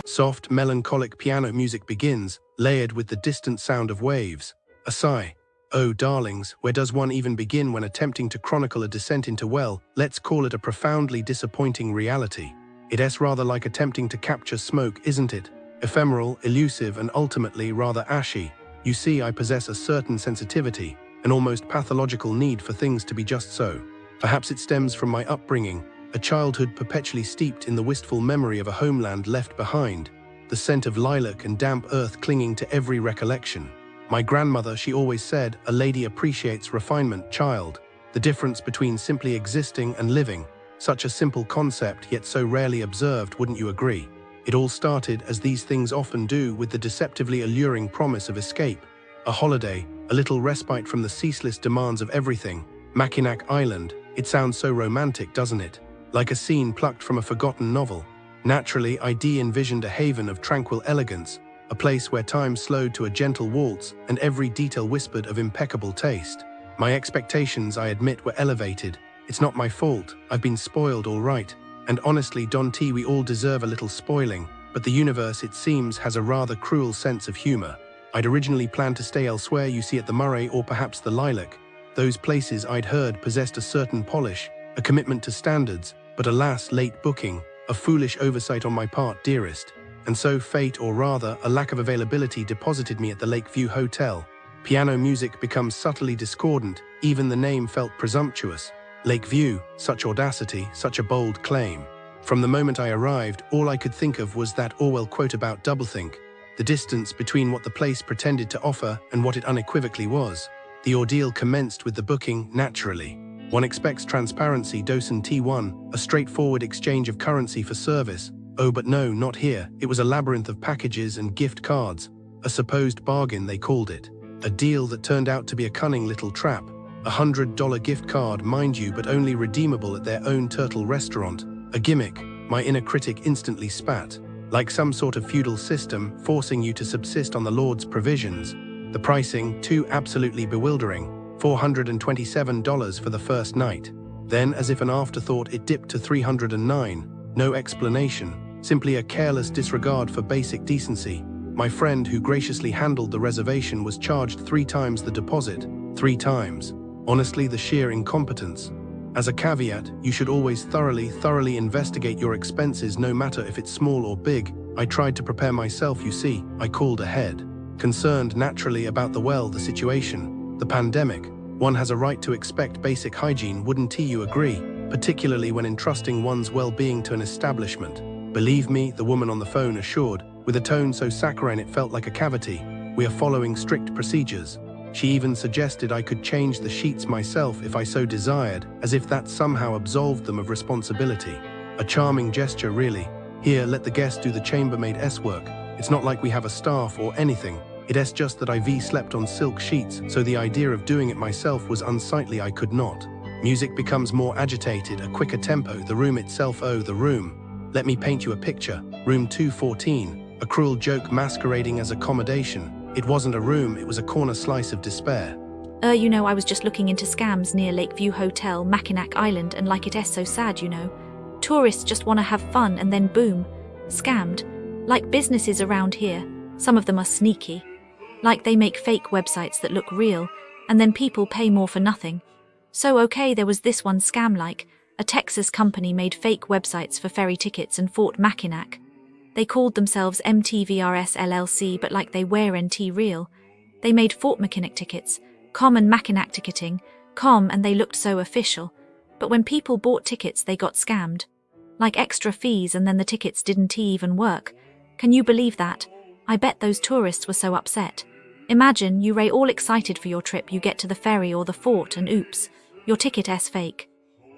Soft, melancholic piano music begins, layered with the distant sound of waves. A sigh. Oh, darlings, where does one even begin when attempting to chronicle a descent into, well, let's call it a profoundly disappointing reality. It's rather like attempting to capture smoke, isn't it? Ephemeral, elusive, and ultimately rather ashy. You see, I possess a certain sensitivity, an almost pathological need for things to be just so. Perhaps it stems from my upbringing, a childhood perpetually steeped in the wistful memory of a homeland left behind, the scent of lilac and damp earth clinging to every recollection. My grandmother, she always said, a lady appreciates refinement, child. The difference between simply existing and living. Such a simple concept, yet so rarely observed, wouldn't you agree? It all started, as these things often do, with the deceptively alluring promise of escape. A holiday, a little respite from the ceaseless demands of everything. Mackinac Island, it sounds so romantic, doesn't it? Like a scene plucked from a forgotten novel. Naturally, I envisioned a haven of tranquil elegance, a place where time slowed to a gentle waltz and every detail whispered of impeccable taste. My expectations, I admit, were elevated. It's not my fault, I've been spoiled all right. And honestly, Don T, we all deserve a little spoiling, but the universe, it seems, has a rather cruel sense of humor. I'd originally planned to stay elsewhere, you see, at the Murray or perhaps the Lilac. Those places, I'd heard, possessed a certain polish, a commitment to standards, but alas, late booking, a foolish oversight on my part, dearest. And so fate, or rather, a lack of availability, deposited me at the Lakeview Hotel. Piano music becomes subtly discordant, even the name felt presumptuous. Lakeview, such audacity, such a bold claim. From the moment I arrived, all I could think of was that Orwell quote about doublethink, the distance between what the place pretended to offer and what it unequivocally was. The ordeal commenced with the booking, naturally. One expects transparency, docent T1, a straightforward exchange of currency for service. Oh, but no, not here. It was a labyrinth of packages and gift cards. A supposed bargain, they called it. A deal that turned out to be a cunning little trap. $100 gift card, mind you, but only redeemable at their own turtle restaurant. A gimmick, my inner critic instantly spat. Like some sort of feudal system, forcing you to subsist on the Lord's provisions. The pricing, too absolutely bewildering. $427 for the first night. Then, as if an afterthought, it dipped to $309. No explanation, simply a careless disregard for basic decency. My friend who graciously handled the reservation was charged 3 times the deposit. 3 times. Honestly, the sheer incompetence. As a caveat, you should always thoroughly investigate your expenses, no matter if it's small or big. I tried to prepare myself, you see. I called ahead. Concerned naturally about the situation, the pandemic. One has a right to expect basic hygiene, wouldn't you agree? Particularly when entrusting one's well-being to an establishment. Believe me, the woman on the phone assured, with a tone so saccharine it felt like a cavity. We are following strict procedures. She even suggested I could change the sheets myself if I so desired, as if that somehow absolved them of responsibility. A charming gesture, really. Here, let the guest do the chambermaid work. It's not like we have a staff or anything. It's just that I've slept on silk sheets, so the idea of doing it myself was unsightly. I could not. Music becomes more agitated, a quicker tempo, the room itself, oh, the room. Let me paint you a picture. Room 214, a cruel joke masquerading as accommodation. It wasn't a room, it was a corner slice of despair. I was just looking into scams near Lakeview Hotel, Mackinac Island, and like it's so sad, Tourists just want to have fun and then boom, scammed. Like businesses around here, some of them are sneaky. Like they make fake websites that look real, and then people pay more for nothing. So okay, there was this one scam, like a Texas company made fake websites for ferry tickets and Fort Mackinac. They called themselves MTVRS LLC, but like they were NT real. They made Fort Mackinac tickets, com and Mackinac ticketing, com, and they looked so official. But when people bought tickets, they got scammed. Like extra fees, and then the tickets didn't even work. Can you believe that? I bet those tourists were so upset. Imagine you're all excited for your trip, you get to the ferry or the fort and oops, your ticket's fake.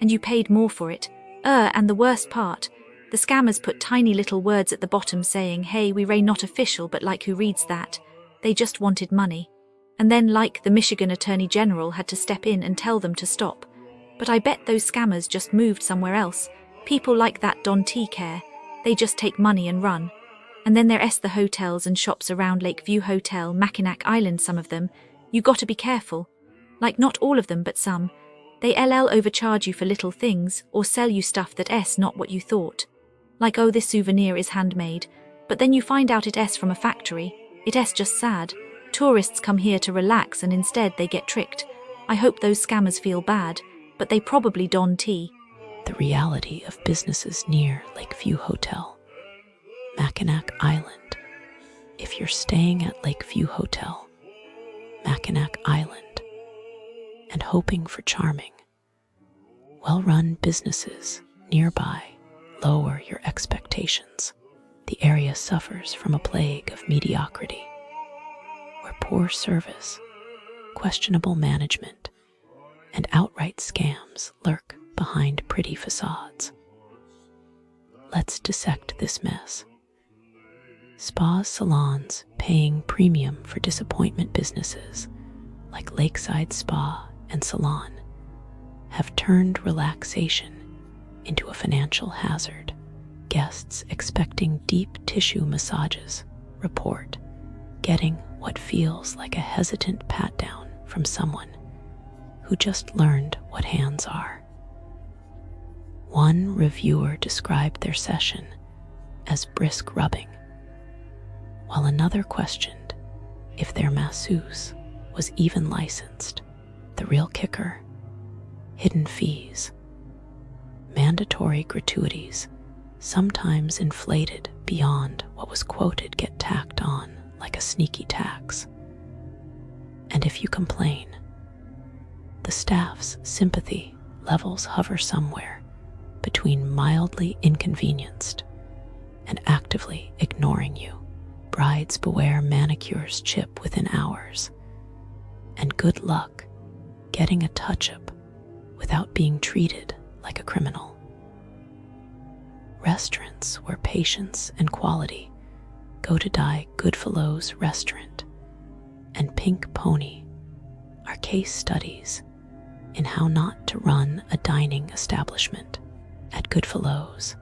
And you paid more for it. And the worst part, the scammers put tiny little words at the bottom saying, hey, we ray not official, but like who reads that? They just wanted money. And then like the Michigan Attorney General had to step in and tell them to stop. But I bet those scammers just moved somewhere else. People like that don't care. They just take money and run. And then there's the hotels and shops around Lakeview Hotel, Mackinac Island, some of them. You gotta be careful. Like not all of them, but some. They LL overcharge you for little things or sell you stuff that S not what you thought. Like, oh, this souvenir is handmade, but then you find out it S from a factory. It S just sad. Tourists come here to relax and instead they get tricked. I hope those scammers feel bad, but they probably don tea. The reality of businesses near Lakeview Hotel, Mackinac Island. If you're staying at Lakeview Hotel, Mackinac Island, and hoping for charming, well-run businesses nearby, lower your expectations. The area suffers from a plague of mediocrity, where poor service, questionable management, and outright scams lurk behind pretty facades. Let's dissect this mess. Spas, salons paying premium for disappointment businesses like Lakeside Spa and Salon have turned relaxation into a financial hazard. Guests expecting deep tissue massages report getting what feels like a hesitant pat-down from someone who just learned what hands are. One reviewer described their session as brisk rubbing, while another questioned if their masseuse was even licensed. The real kicker: hidden fees. Mandatory gratuities, sometimes inflated beyond what was quoted, get tacked on like a sneaky tax. And if you complain, the staff's sympathy levels hover somewhere between mildly inconvenienced and actively ignoring you. Brides beware, manicures chip within hours, and good luck getting a touch-up without being treated like a criminal. Restaurants where patience and quality go to die. Goodfellow's Restaurant and Pink Pony are case studies in how not to run a dining establishment. At Goodfellow's,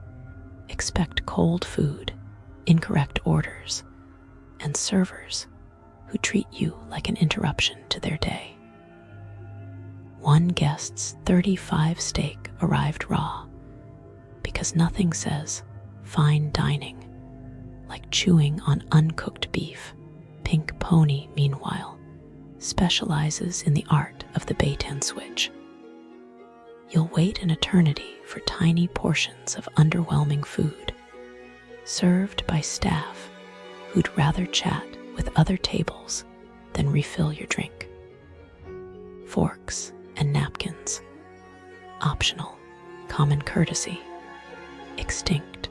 expect cold food, incorrect orders, and servers who treat you like an interruption to their day. One guest's 35 steak arrived raw because nothing says fine dining like chewing on uncooked beef. Pink Pony, meanwhile, specializes in the art of the bait and switch. You'll wait an eternity for tiny portions of underwhelming food, served by staff who'd rather chat with other tables than refill your drink. Forks and napkins, optional. Common courtesy, extinct.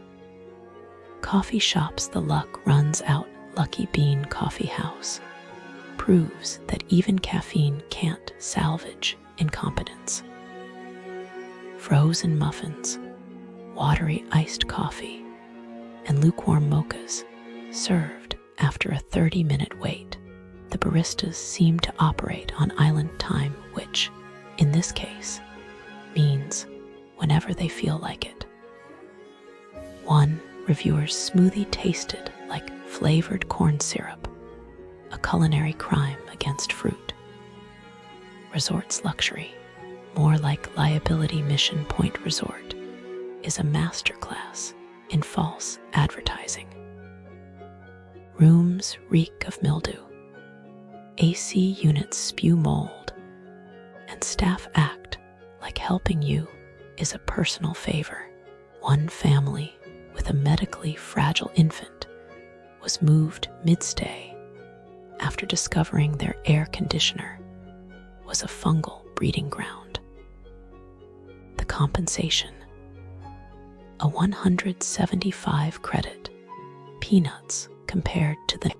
Coffee shops, the luck runs out. Lucky Bean Coffee House proves that even caffeine can't salvage incompetence. Frozen muffins, watery iced coffee, and lukewarm mochas served after a 30-minute wait. The baristas seem to operate on island time, which, in this case, means whenever they feel like it. One reviewer's smoothie tasted like flavored corn syrup, a culinary crime against fruit. Resort's luxury, more like liability. Mission Point Resort is a masterclass in false advertising. Rooms reek of mildew, AC units spew mold, and staff act like helping you is a personal favor. One family with a medically fragile infant was moved mid-stay after discovering their air conditioner was a fungal breeding ground. The compensation: a 175 credit, peanuts compared to the